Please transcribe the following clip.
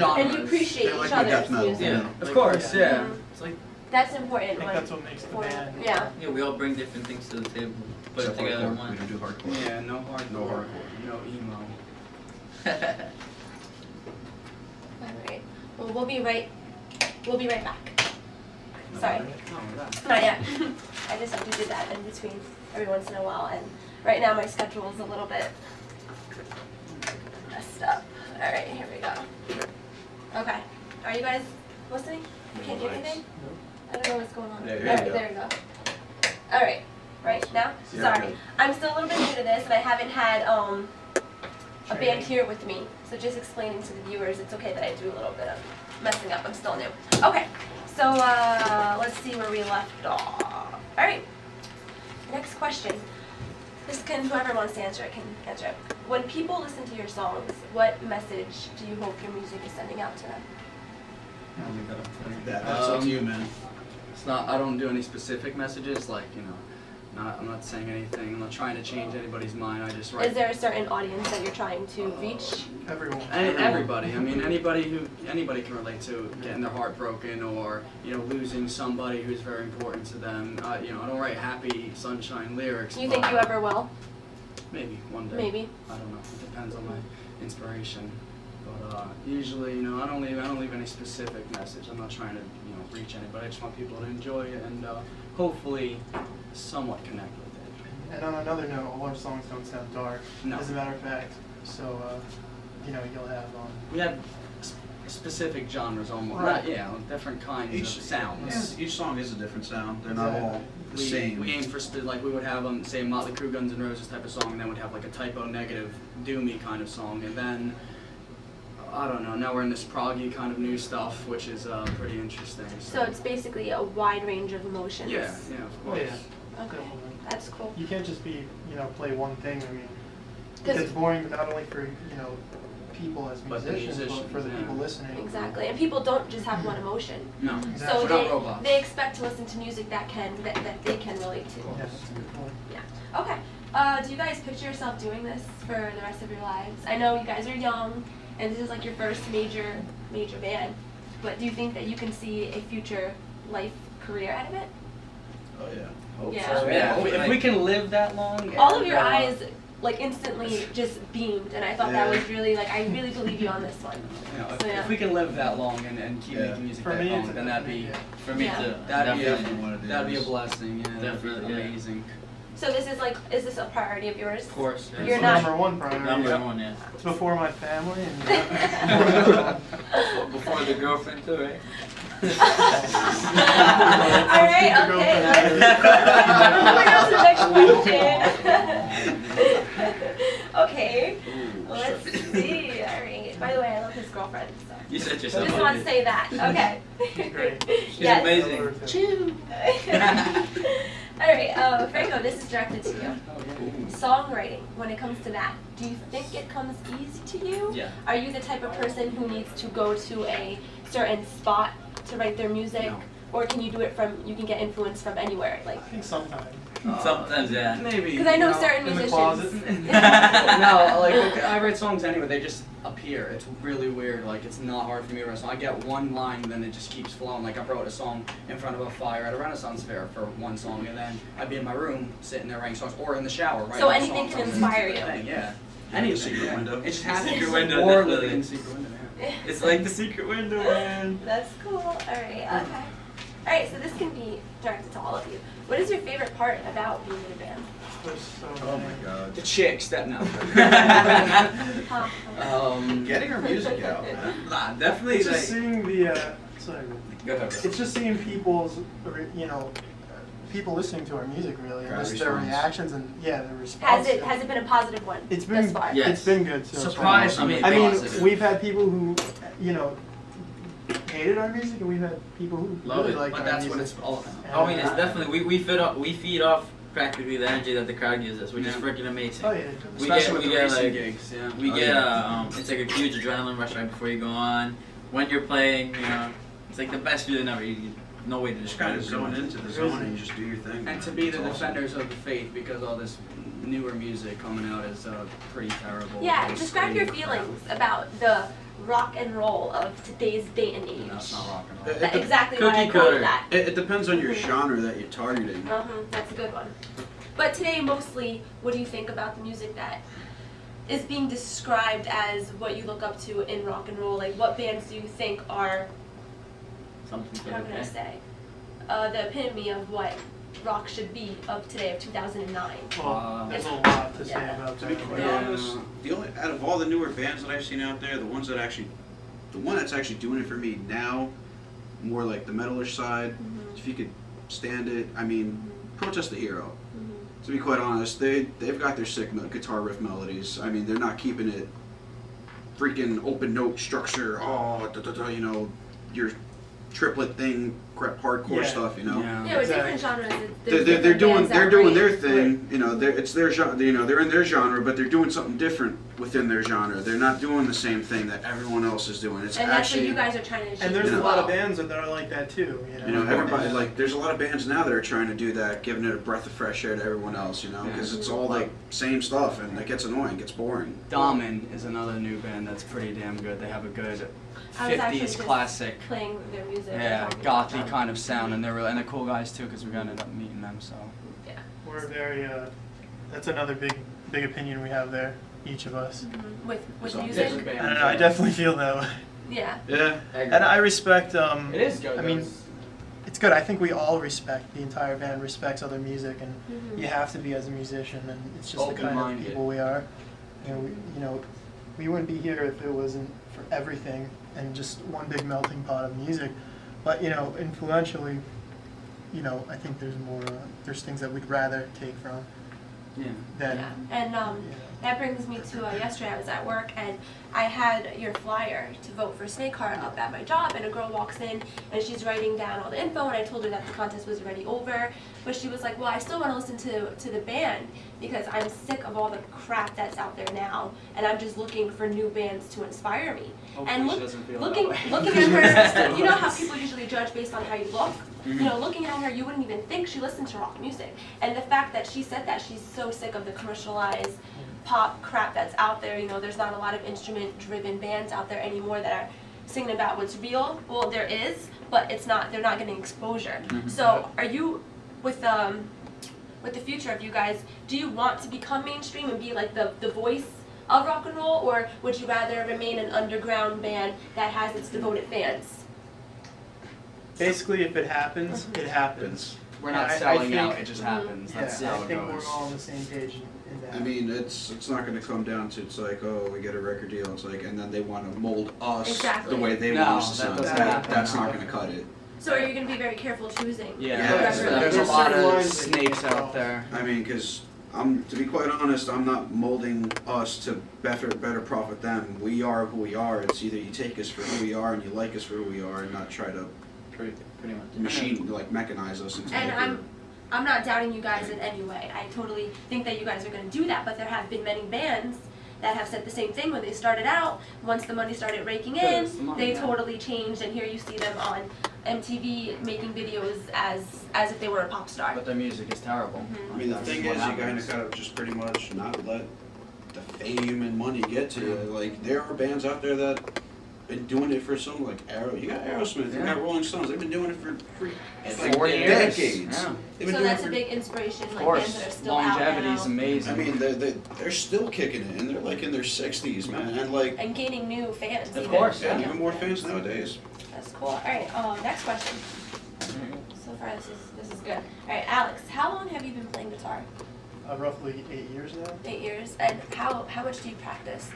genres. And you appreciate They're like each my other's death metal, music. Yeah, yeah. of course, yeah. It's like, That's important. I think that's what makes the band. Yeah. yeah, we all bring different things to the table, put it Except together in hardcore. one. We don't do hardcore. Yeah, no hardcore, No hardcore. no emo. Alright. Well, we'll be right back. Sorry. Oh, that. Not yet. I just have to do that in between every once in a while, and right now my schedule is a little bit messed up. Alright, here we go. Okay. Are you guys listening? You can't hear anything? I don't know what's going on. There you Alright, go. there you go. Alright. Right now? Yeah, Sorry. good. I'm still a little bit new to this, and I haven't had a band here with me. So just explaining to the viewers, it's okay that I do a little bit of messing up. I'm still new. Okay. So let's see where we left off. Alright. Next question. This can, whoever wants to answer it can answer it. When people listen to your songs, what message do you hope your music is sending out to them? That's up to you, man. It's not. I don't do any specific messages. Like I'm not saying anything. I'm not trying to change anybody's mind. I just write. Is there a certain audience that you're trying to reach? Everyone. Everybody. I mean, anybody can relate to getting their heart broken or losing somebody who's very important to them. I don't write happy sunshine lyrics. Do you think but you ever will? Maybe one day. Maybe. I don't know. It depends on my inspiration. But usually, I don't leave any specific message. I'm not trying to reach anybody. I just want people to enjoy it and hopefully somewhat connect with it. And on another note, all our songs don't sound dark. No. As a matter of fact, so you'll have We have specific genres almost. Right. Different kinds of sounds. Each song is a different sound. They're not all the same. We aim for like we would have say a Motley Crue, Guns N' Roses type of song, and then we'd have like a typo negative, doomy kind of song, and then I don't know. Now we're in this proggy kind of new stuff, which is pretty interesting. So it's basically a wide range of emotions. Yeah, of course. Okay, that's cool. You can't just be play one thing. I mean, 'Cause- it's boring not only for people as But the musicians, but for the musicians, people yeah. listening. Exactly, and people don't just have one emotion. No, So we're not robots. they expect to listen to music that they can relate to. Yeah, that's a good point. Yeah. Okay. Do you guys picture yourself doing this for the rest of your lives? I know you guys are young, and this is like your first major band. But do you think that you can see a future life career out of it? Oh yeah. Hope Yeah. so, Yeah, if we can live that long. All of and, your eyes like instantly just beamed, and I thought that was really I really believe you on this one. So, yeah. If we can live that long and keep making music For that me, long, it's then that'd be For me Yeah. too. that'd be Definitely. a blessing. Yeah, Definitely, that'd yeah. be amazing. So is this a priority of yours? Of course. You're It's not- number one priority. Number one, yeah. It's before my family and. Before the girlfriend too, right? All right, okay. Moving on to the next question. Okay, let's see. All right. By the way, I love his girlfriend. So. You set yourself Just up. want to say that. Okay. Great. She's Yes. amazing. Choo. All right, Franco, this is directed to you. Songwriting, when it comes to that, do you think it comes easy to you? Yeah. Are you the type of person who needs to go to a certain spot to write their music? No. Or can you do it you can get influence from anywhere? Like, I think sometimes. Sometimes, yeah. Maybe. because I know certain in the musicians. closet. No, like I write songs anyway. They just appear. It's really weird. Like it's not hard for me to write a song. I get one line, and then it just keeps flowing. Like I wrote a song in front of a fire at a Renaissance fair for one song, and then I'd be in my room sitting there writing songs, or in the shower writing So songs. anything can inspire you. Yeah. Anything. Secret yeah. window. It just happens. Secret window, Or definitely. living in the secret window. Yeah. It's like the secret window, man. That's cool. All right. Okay. All right. So this can be directed to all of you. What is your favorite part about being in a band? There's so Oh many. my God. The chicks that no. Huh? Getting our music out, man. Nah, definitely. It's just Like, seeing the. Sorry. go ahead, bro. It's just seeing people's, people listening to our music really, and Crowd just their response. reactions and their response. Has it been a positive one? It's been thus far? Yeah. it's been good so far. Surprisingly I mean, positive. we've had people who, hated our music, and we've had people who Love really it, liked But our that's music. what it's all about. I mean, it's definitely we feed off practically the energy that the crowd gives us, which is Yeah. freaking amazing. Oh yeah. We Especially get- with we the get, racing like- gigs. Yeah. We Oh, get yeah. it's like a huge adrenaline rush right before you go on. When you're playing, it's like the best feeling ever. No way to Just describe kind it. of going into the zone and you just do your thing. And man. to be the It's awesome. defenders of the faith, because all this newer music coming out is pretty terrible. Yeah, It's describe your pretty feelings about the rock and roll of today's day and age? No, it's not rock and roll. It- That's it- exactly why I Cookie called cutter. it that. It depends on your genre that you're targeting. That's a good one. But today, mostly, what do you think about the music that is being described as what you look up to in rock and roll? Like, what bands do you think are, Something for how the can I day. say, the epitome of what rock should be of today, of 2009? Well, there's a lot to say Yeah. about To be that. quite Yeah. honest, the only out of all the newer bands that I've seen out there, the one that's actually doing it for me now, more like the metalish side. If you could stand it, I mean, Protest the Hero. To be quite honest, they've got their sick guitar riff melodies. I mean, they're not keeping it freaking open note structure. You know, your triplet thing, crap, hardcore Yeah. stuff. You know. Yeah. Yeah, with Exactly. different genres. They're there's doing bands they're that doing write- their thing, you know. It's their genre, you know. They're in their genre, but they're doing something different within their genre. They're not doing the same thing that everyone else is doing. It's And that's what actually, you guys are trying to achieve. And there's You a know. lot of bands that are like that too. you know, everybody like. There's a lot of bands now that are trying to do that, giving it a breath of fresh air to everyone else, you know, because it's all like same stuff, and it gets annoying, gets boring. Damen is another new band that's pretty damn good. They have a good I was actually 50s just classic, playing their music. yeah, and talking about gothy them. kind of sound, and they're cool guys too because we're gonna end up meeting them. So We're very. That's another big opinion we have there, each of us. With So, music. different I bands, don't know. I yeah. definitely feel that way. Yeah. Yeah. And I respect. It is good. I mean, though. it's good. I think we all respect. The entire band respects other music, and Mhm. you have to be as a musician, and it's just the kind of Open-minded. people we are. We wouldn't be here if it wasn't for everything and just one big melting pot of music. But influentially, I think there's more. There's things that we'd rather take from yeah. than. Yeah. And that brings me to yesterday. I was at work and I had your flyer to vote for SnakeHeart up at my job, and a girl walks in and she's writing down all the info, and I told her that the contest was already over, but she was like, well, I still want to listen to the band because I'm sick of all the crap that's out there now, and I'm just looking for new bands to inspire me. Hopefully And she doesn't feel looking that way. looking at her, you know how people usually judge based on how you look? Mhm. Looking at her, you wouldn't even think she listened to rock music. And the fact that she said that she's so sick of the commercialized pop crap that's out there, there's not a lot of instrument-driven bands out there anymore that are singing about what's real. Well, there is, but they're not getting exposure. So are you, with the future of you guys, do you want to become mainstream and be like the voice of rock and roll, or would you rather remain an underground band that has its devoted fans? Basically, if it happens, it happens. We're not I selling think- out. It just happens. That's Yeah, how I it think goes. we're all on the same page in that. I mean, it's not going to come down to it's like, oh, we get a record deal. It's like, and then they want to mold us Exactly. the way they No, want us to that sound. doesn't happen. That's not going to cut it. So are you going to be very careful choosing? Yeah, Yeah, there's there's a lot certain of lines that you snakes don't out there. I mean, because to be quite honest, I'm not molding us to better profit them. We are who we are. It's either you take us for who we are and you like us for who we are, and not try to Pretty much. mechanize us into. And making- I'm not doubting you guys in any way. I totally think that you guys are going to do that, but there have been many bands that have said the same thing when they started out. Once the money started raking Yeah, in, it's the money, they yeah. totally changed, and here you see them on MTV making videos as if they were a pop star. But their music is terrible. Mhm. I mean, the That's thing what is, you kind happens. of gotta just pretty much not let the fame and money get to you. Like, there are bands out there that been doing it for some, like you got Aerosmith, you Yeah. got Rolling Stones. They've been doing it for like 40 years. decades. Yeah. They've been So doing that's it a for, big inspiration, Of like course, bands that are still out longevity is now. amazing. I mean, they're still kicking it, and they're like in their 60s, man, and like, And gaining new fans. Of even. course, yeah, yeah. even more fans nowadays. That's cool. All right, next question. So far, this is good. All right, Alex, how long have you been playing guitar? Roughly 8 years now. 8 years. And how much do you practice?